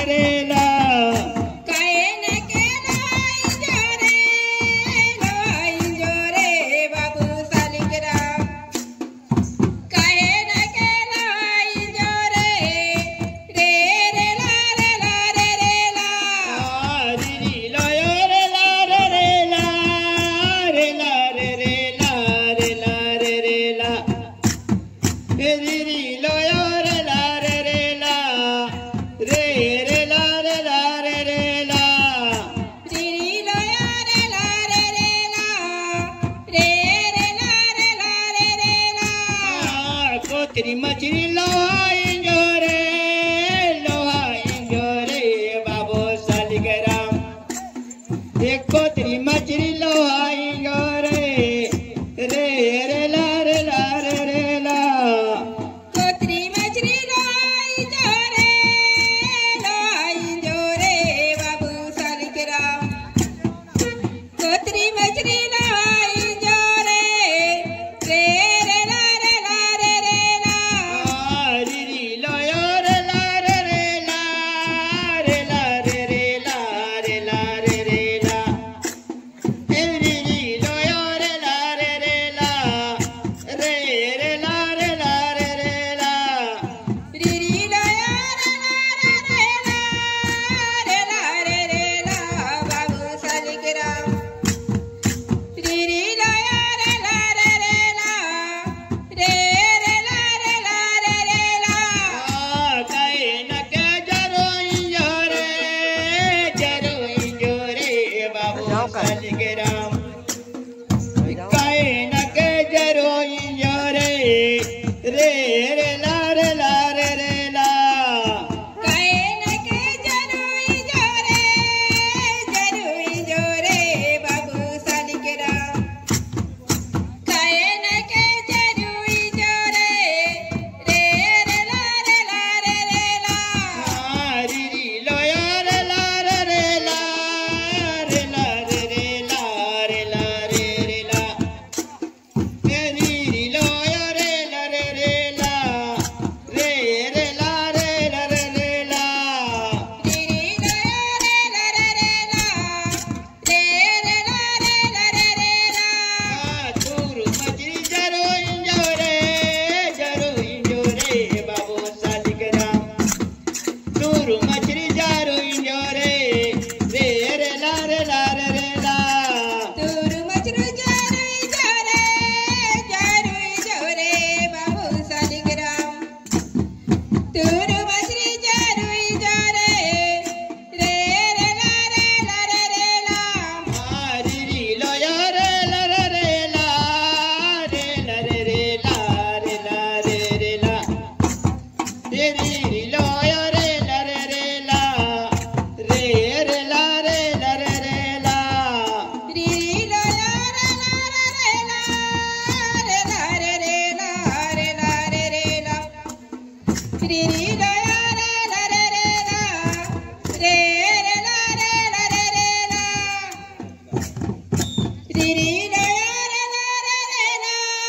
रे ला तेरी मछली लोहा इंजोरे बाबू सालिग्राम देखो तेरी मछली लोहा इंजोरे रे रे ला रे ला रे रे ला को तेरी मछली लोहा इंजोरे बाबू सालिग्राम को तेरी मछली लोहा इंजोरे रे रे ला रे ला रे रे ला री री लो यो रे ला रे रे ला रे ला रे रे ला रे ला रे रे ला री री लो यो रे ला रे रे ला रे रे ला रे ला रे रे ला री री ला या रे ला रे ला रे रे ला बाबू सालिग्राम री री ला या रे ला रे रे ला रे रे ला रे ला रे रे ला काय न के जरो इंजोरे बाबू सालिग्राम काय न के जरो इंजोरे रे रे ला रे ला रे रे ला कायन के जरुई जोरे बाबू सालिग्राम कायन के जरुई जोरे रे रे ला रे ला रे रे ला री री लो यो रे ला रे रे ला रे ला रे रे ला रे ला रे रे ला री री लो यो रे ला रे रे ला रे रे ला रे ला रे रे ला री री ला रे ला रे रे ला रे रे ला रे ला रे रे ला तूरु मछली जरो इंजोरे बाबू सालिग्राम तूरु मछली जरो इंजोरे रे रे ला रे ला रे रे ला तूरु मछली जरुई जोरे बाबू सालिग्राम तूरु मछली जरुई जोरे रे रे ला रे ला रे रे ला री री लो यो रे ला रे रे ला रे ला रे रे ला रे ला रे रे ला री री लो यो रे ला रे रे ला रे रे ला रे ला रे रे ला री री लो या रे ला रे रे ला रे ला रे रे ला रे ला रे रे ला री री